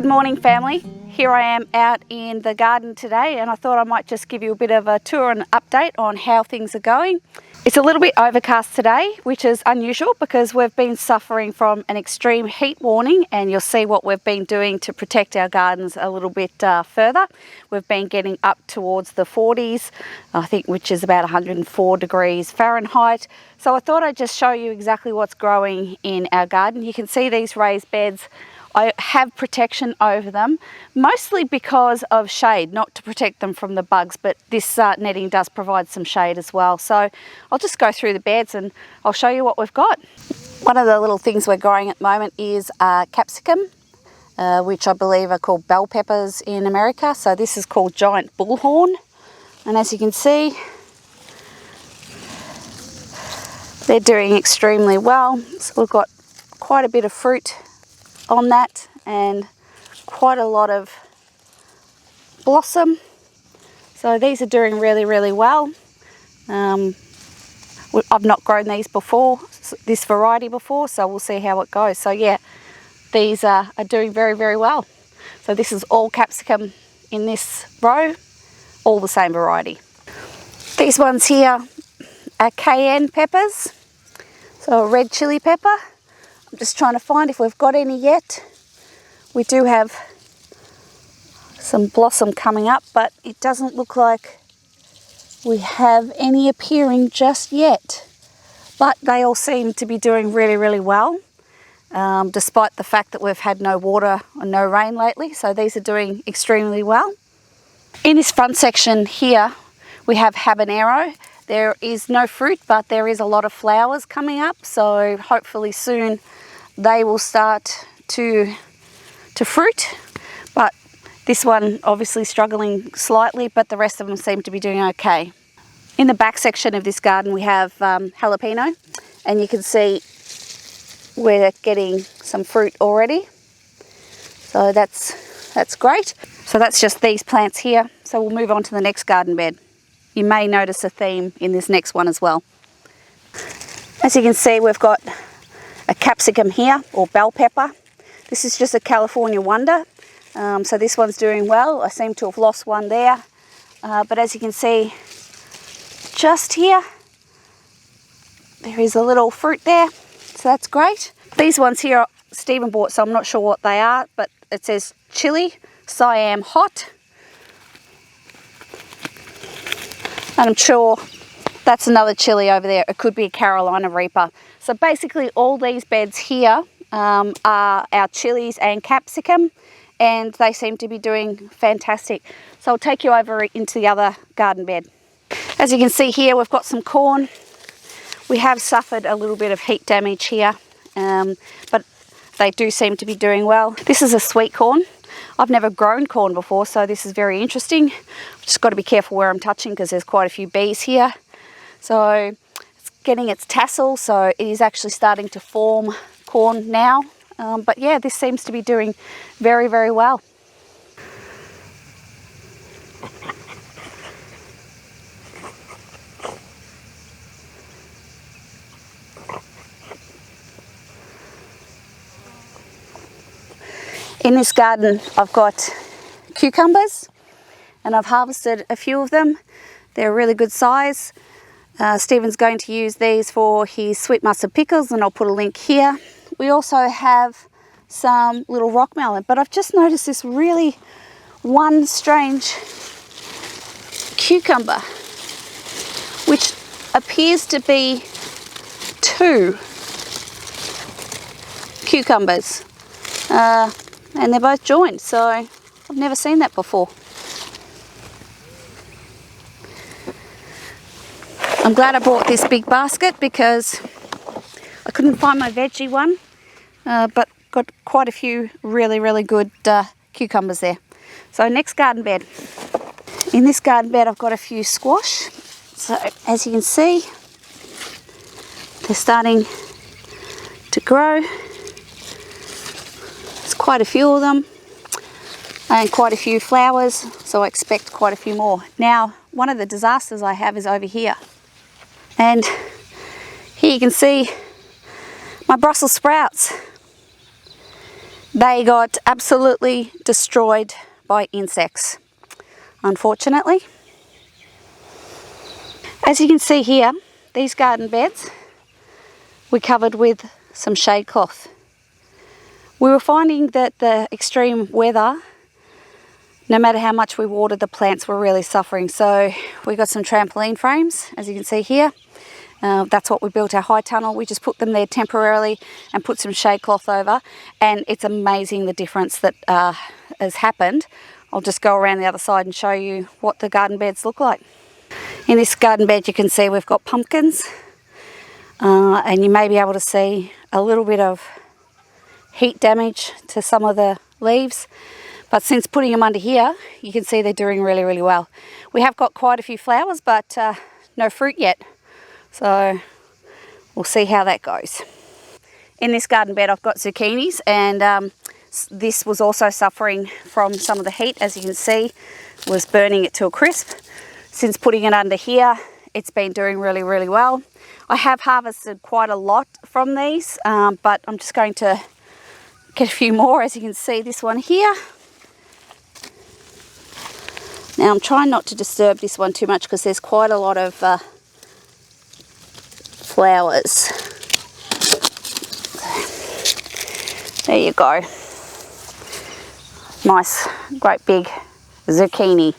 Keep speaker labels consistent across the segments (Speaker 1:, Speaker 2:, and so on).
Speaker 1: Good morning, family. Here I am out in the garden today, and I thought I might just give you a bit of a tour and update on how things are going. It's a little bit overcast today, which is unusual because we've been suffering from an extreme heat warning, and you'll see what we've been doing to protect our gardens a little bit further. We've been getting up towards the 40s, I think, which is about 104 degrees Fahrenheit. So I thought I'd just show you exactly what's growing in our garden. You can see these raised beds. I have protection over them, mostly because of shade, not to protect them from the bugs, but this netting does provide some shade as well. So I'll just go through the beds and I'll show you what we've got. One of the little things we're growing at the moment is capsicum, which I believe are called bell peppers in America. So this is called giant bullhorn. And as you can see, they're doing extremely well. So we've got quite a bit of fruit on that and quite a lot of blossom. So these are doing really well. I've not grown these before, this variety before, so we'll see how it goes. So yeah, these are doing very well. So this is all capsicum in this row, all the same variety. These ones here are cayenne peppers, so a red chili pepper. I'm just trying to find if we've got any yet. We do have some blossom coming up, but it doesn't look like we have any appearing just yet. But they all seem to be doing really well, despite the fact that we've had no water or no rain lately. So these are doing extremely well. In this front section here, we have habanero. There is no fruit, but there is a lot of flowers coming up. So hopefully soon they will start to fruit. But this one obviously struggling slightly, but the rest of them seem to be doing okay. In the back section of this garden we have jalapeno, and you can see we're getting some fruit already. So that's great. So that's just these plants here. So we'll move on to the next garden bed. You may notice a theme in this next one as well. As you can see, we've got a capsicum here, or bell pepper. This is just a California wonder. So this one's doing well. I seem to have lost one there. But as you can see, just here, there is a little fruit there. So that's great. These ones here, Stephen bought, so I'm not sure what they are, but it says chili, Siam hot. And I'm sure that's another chili over there. It could be a Carolina Reaper. So basically all these beds here are our chilies and capsicum, and they seem to be doing fantastic. So I'll take you over into the other garden bed. As you can see here, we've got some corn. We have suffered a little bit of heat damage here, but they do seem to be doing well. This is a sweet corn. I've never grown corn before, so this is very interesting. I've just got to be careful where I'm touching because there's quite a few bees here. So it's getting its tassel, so it is actually starting to form corn now. But yeah, this seems to be doing very well. In this garden I've got cucumbers, and I've harvested a few of them. They're a really good size. Stephen's going to use these for his sweet mustard pickles, and I'll put a link here. We also have some little rock melon, but I've just noticed this really one strange cucumber, which appears to be two cucumbers. And they're both joined, so I've never seen that before. I'm glad I bought this big basket because I couldn't find my veggie one, but got quite a few really good cucumbers there. So next garden bed. In this garden bed I've got a few squash. So as you can see, they're starting to grow. Quite a few of them and quite a few flowers, so I expect quite a few more. Now, one of the disasters I have is over here, and here you can see my Brussels sprouts. They got absolutely destroyed by insects, unfortunately. As you can see here, these garden beds we covered with some shade cloth. We were finding that the extreme weather, no matter how much we watered, the plants were really suffering. So we got some trampoline frames, as you can see here. That's what we built our high tunnel. We just put them there temporarily and put some shade cloth over, and it's amazing the difference that has happened. I'll just go around the other side and show you what the garden beds look like. In this garden bed you can see we've got pumpkins, and you may be able to see a little bit of heat damage to some of the leaves, but since putting them under here you can see they're doing really well. We have got quite a few flowers, but no fruit yet. So we'll see how that goes. In this garden bed I've got zucchinis, and this was also suffering from some of the heat. As you can see, was burning it to a crisp. Since putting it under here, it's been doing really well. I have harvested quite a lot from these, but I'm just going to get a few more. As you can see, this one here. Now I'm trying not to disturb this one too much because there's quite a lot of flowers. There you go. Nice, great big zucchini.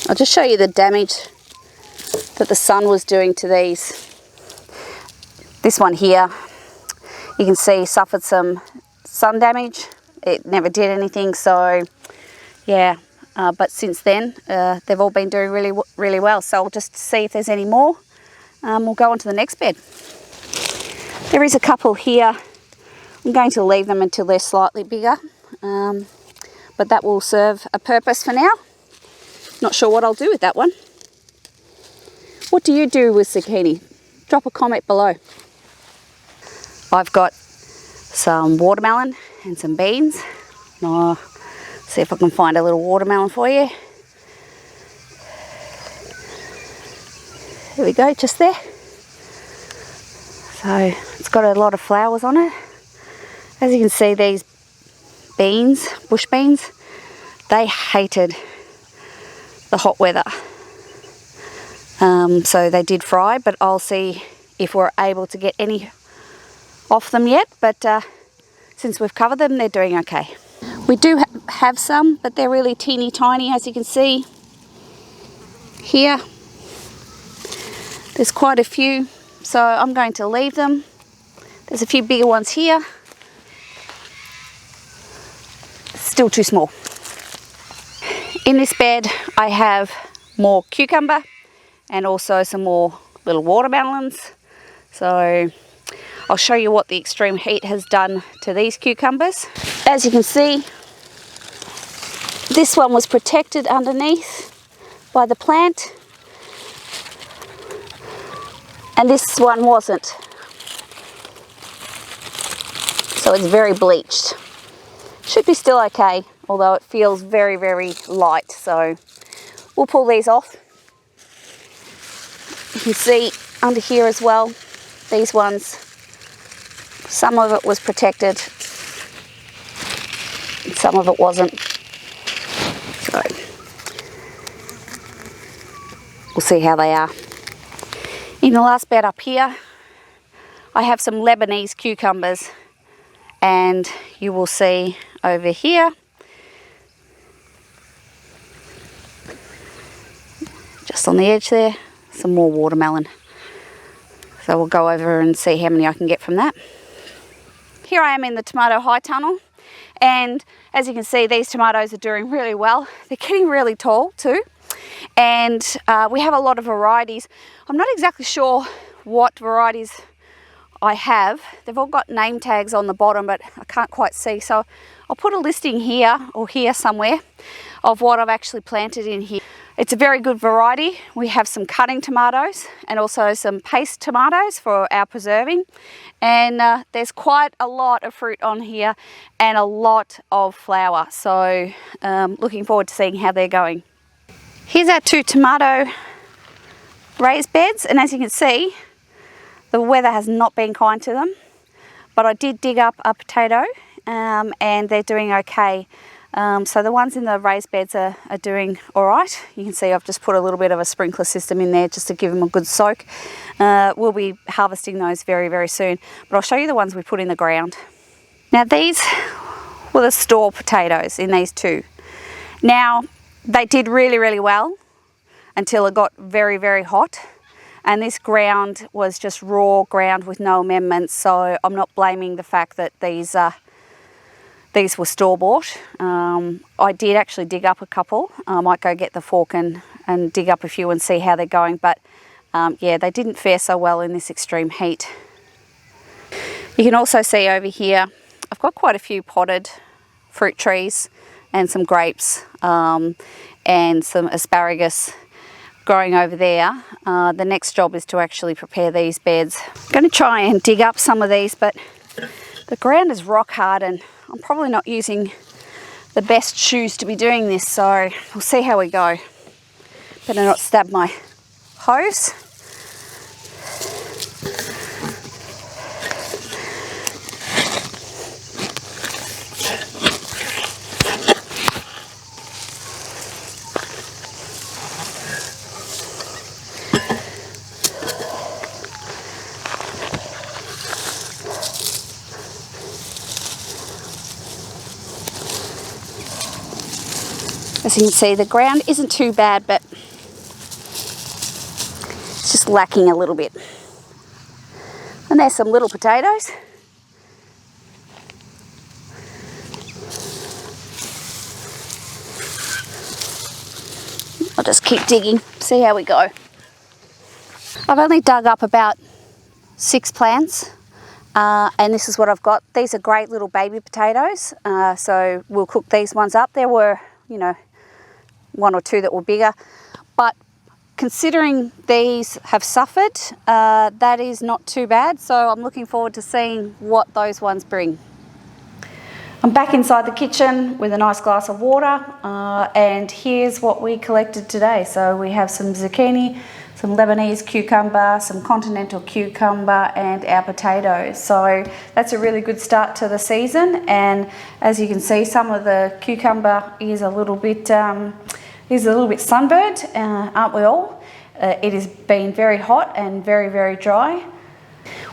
Speaker 1: I'll just show you the damage that the sun was doing to these. This one here, you can see suffered some sun damage. It never did anything, so yeah. But since then, they've all been doing really well. So I'll just see if there's any more. We'll go on to the next bed. There is a couple here. I'm going to leave them until they're slightly bigger, but that will serve a purpose for now. Not sure what I'll do with that one. What do you do with zucchini? Drop a comment below. I've got some watermelon and some beans. I'll see if I can find a little watermelon for you. There we go, just there. So it's got a lot of flowers on it. As you can see, these beans, bush beans, they hated the hot weather. So they did fry, but I'll see if we're able to get any off them yet. But since we've covered them, they're doing okay. We do have some, but they're really teeny tiny, as you can see here. There's quite a few, so I'm going to leave them. There's a few bigger ones here. Still too small. In this bed I have more cucumber and also some more little watermelons. So I'll show you what the extreme heat has done to these cucumbers. As you can see, this one was protected underneath by the plant, and this one wasn't. So it's very bleached. Should be still okay, although it feels very light. So we'll pull these off. You can see under here as well, these ones, some of it was protected, and some of it wasn't. So we'll see how they are. In the last bed up here, I have some Lebanese cucumbers, and you will see over here, just on the edge there, some more watermelon. So we'll go over and see how many I can get from that. Here I am in the tomato high tunnel, and as you can see, these tomatoes are doing really well. They're getting really tall too, and we have a lot of varieties. I'm not exactly sure what varieties I have. They've all got name tags on the bottom, but I can't quite see, so I'll put a listing here or here somewhere of what I've actually planted in here. It's a very good variety. We have some cutting tomatoes and also some paste tomatoes for our preserving, and there's quite a lot of fruit on here and a lot of flower, so looking forward to seeing how they're going. Here's our two tomato raised beds, and as you can see, The weather has not been kind to them, but I did dig up a potato and they're doing okay. So the ones in the raised beds are doing all right. You can see I've just put a little bit of a sprinkler system in there just to give them a good soak. We'll be harvesting those very, very soon. But I'll show you the ones we put in the ground. Now these were the store potatoes in these two. Now they did really, really well until it got very, very hot. And this ground was just raw ground with no amendments. So I'm not blaming the fact that these were store-bought. I did actually dig up a couple. I might go get the fork and dig up a few and see how they're going. But yeah, they didn't fare so well in this extreme heat. You can also see over here, I've got quite a few potted fruit trees and some grapes and some asparagus growing over there. The next job is to actually prepare these beds. I'm going to try and dig up some of these, but the ground is rock hard and I'm probably not using the best shoes to be doing this, so we'll see how we go. Better not stab my hose. As you can see, the ground isn't too bad, but it's just lacking a little bit. And there's some little potatoes. I'll just keep digging, see how we go. I've only dug up about 6 plants, and this is what I've got. These are great little baby potatoes, so we'll cook these ones up. There were, you know, 1 or 2 that were bigger, but considering these have suffered, that is not too bad. So I'm looking forward to seeing what those ones bring. I'm back inside the kitchen with a nice glass of water, and here's what we collected today. So we have some zucchini, some Lebanese cucumber, some continental cucumber, and our potatoes. So that's a really good start to the season. And as you can see, some of the cucumber is a little bit sunburned, aren't we all? It has been very hot and very, very dry.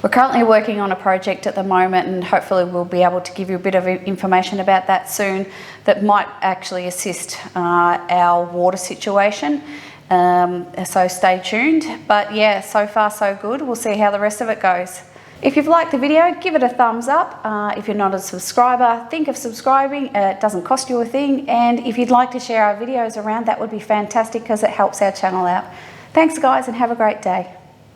Speaker 1: We're currently working on a project at the moment, and hopefully we'll be able to give you a bit of information about that soon that might actually assist our water situation. So stay tuned. But yeah, so far so good. We'll see how the rest of it goes. If you've liked the video, give it a thumbs up. If you're not a subscriber, think of subscribing. It doesn't cost you a thing. And if you'd like to share our videos around, that would be fantastic because it helps our channel out. Thanks guys, and have a great day.